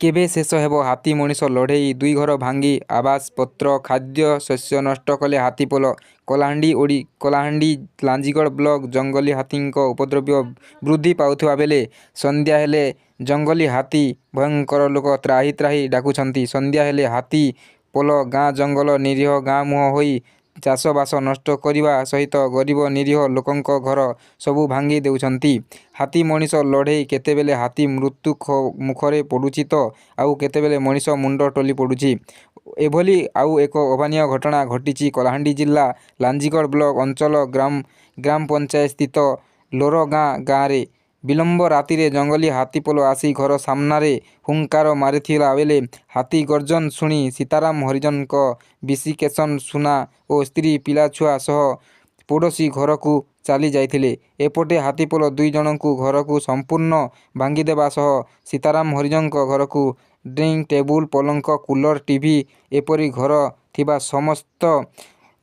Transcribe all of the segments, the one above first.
କେବେ ଶେଷ ହେବ ହାତୀ ମଣିଷ ଲଢ଼େଇ? ଦୁଇ ଘର ଭାଙ୍ଗି ଆବାସପତ୍ର ଖାଦ୍ୟ ଶସ୍ୟ ନଷ୍ଟ କଲେ ହାତୀପଲ। କଳାହାଣ୍ଡି ଲାଞ୍ଜିଗଡ଼ ବ୍ଲକ ଜଙ୍ଗଲୀ ହାତୀଙ୍କ ଉପଦ୍ରବ ବୃଦ୍ଧି ପାଉଥିବା ବେଳେ ସନ୍ଧ୍ୟା ହେଲେ ଜଙ୍ଗଲୀ ହାତୀ ଭୟଙ୍କର ଲୋକ ତ୍ରାହି ତ୍ରାହି ଡାକୁଛନ୍ତି। ସନ୍ଧ୍ୟା ହେଲେ ହାତୀ ପଲ ଗାଁ ଜଙ୍ଗଲ ନିରୀହ ଗାଁ ମୁହଁ ହୋଇ ଚାଷବାସ ନଷ୍ଟ କରିବା ସହିତ ଗରିବ ନିରୀହ ଲୋକଙ୍କ ଘର ସବୁ ଭାଙ୍ଗି ଦେଉଛନ୍ତି। ହାତୀ ମଣିଷ ଲଢ଼େଇ କେତେବେଳେ ହାତୀ ମୃତ୍ୟୁ ମୁଖରେ ପଡ଼ୁଛି ତ ଆଉ କେତେବେଳେ ମଣିଷ ମୁଣ୍ଡ ଟଳି ପଡ଼ୁଛି। ଏଭଳି ଆଉ ଏକ ଅଭାନୀୟ ଘଟଣା ଘଟିଛି କଳାହାଣ୍ଡି ଜିଲ୍ଲା ଲାଞ୍ଜିଗଡ଼ ବ୍ଲକ ଅଞ୍ଚଳ ଗ୍ରାମ ପଞ୍ଚାୟତ ସ୍ଥିତ ଲୋରଗାଁ ଗାଁରେ। ବିଳମ୍ବ ରାତିରେ ଜଙ୍ଗଲୀ ହାତୀପଲ ଆସି ଘର ସାମ୍ନାରେ ହୁଙ୍କାର ମାରିଥିଲା ବେଳେ ହାତୀ ଗର୍ଜନ ଶୁଣି ସୀତାରାମ ହରିଜନଙ୍କ ବିଶିକେଶନ ସୁନା ଓ ସ୍ତ୍ରୀ ପିଲାଛୁଆ ସହ ପଡ଼ୋଶୀ ଘରକୁ ଚାଲି ଯାଇଥିଲେ। ଏପଟେ ହାତୀପଲ ଦୁଇ ଜଣଙ୍କୁ ଘରକୁ ସମ୍ପୂର୍ଣ୍ଣ ଭାଙ୍ଗିଦେବା ସହ ସୀତାରାମ ହରିଜନଙ୍କ ଘରକୁ ଡ୍ରେସିଂ ଟେବୁଲ ପଲଙ୍କ କୁଲର ଟିଭି ଏପରି ଘର ଥିବା ସମସ୍ତ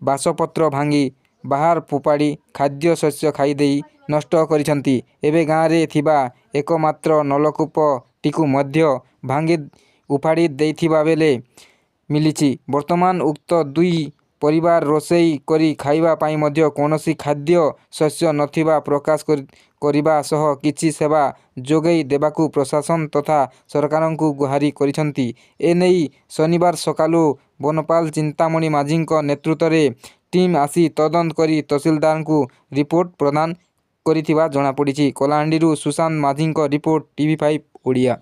ବାସପତ୍ର ଭାଙ୍ଗି ବାହାର ଫୋପାଡ଼ି ଖାଦ୍ୟ ଶସ୍ୟ ଖାଇଦେଇ ନଷ୍ଟ କରିଛନ୍ତି। ଏବେ ଗାଁରେ ଥିବା ଏକମାତ୍ର ନଳକୂପଟିକୁ ମଧ୍ୟ ଭାଙ୍ଗି ଉପାଡ଼ି ଦେଇଥିବା ବେଳେ ମିଳିଛି। ବର୍ତ୍ତମାନ ଉକ୍ତ ଦୁଇ ପରିବାର ରୋଷେଇ କରି ଖାଇବା ପାଇଁ ମଧ୍ୟ କୌଣସି ଖାଦ୍ୟ ଶସ୍ୟ ନଥିବା ପ୍ରକାଶ କରିବା ସହ କିଛି ସେବା ଯୋଗାଇ ଦେବାକୁ ପ୍ରଶାସନ ତଥା ସରକାରଙ୍କୁ ଗୁହାରି କରିଛନ୍ତି। ଏନେଇ ଶନିବାର ସକାଳୁ ବନପାଲ ଚିନ୍ତାମଣି ମାଝୀଙ୍କ ନେତୃତ୍ୱରେ ଟିମ୍ ଆସି ତଦନ୍ତ କରି ତହସିଲଦାରଙ୍କୁ ରିପୋର୍ଟ ପ୍ରଦାନ କରିଥିବା ଜଣାପଡ଼ିଛି। କଳାହାଣ୍ଡିରୁ ସୁଶାନ୍ତ ମାଝୀଙ୍କ ରିପୋର୍ଟ, TV5 ଓଡ଼ିଆ।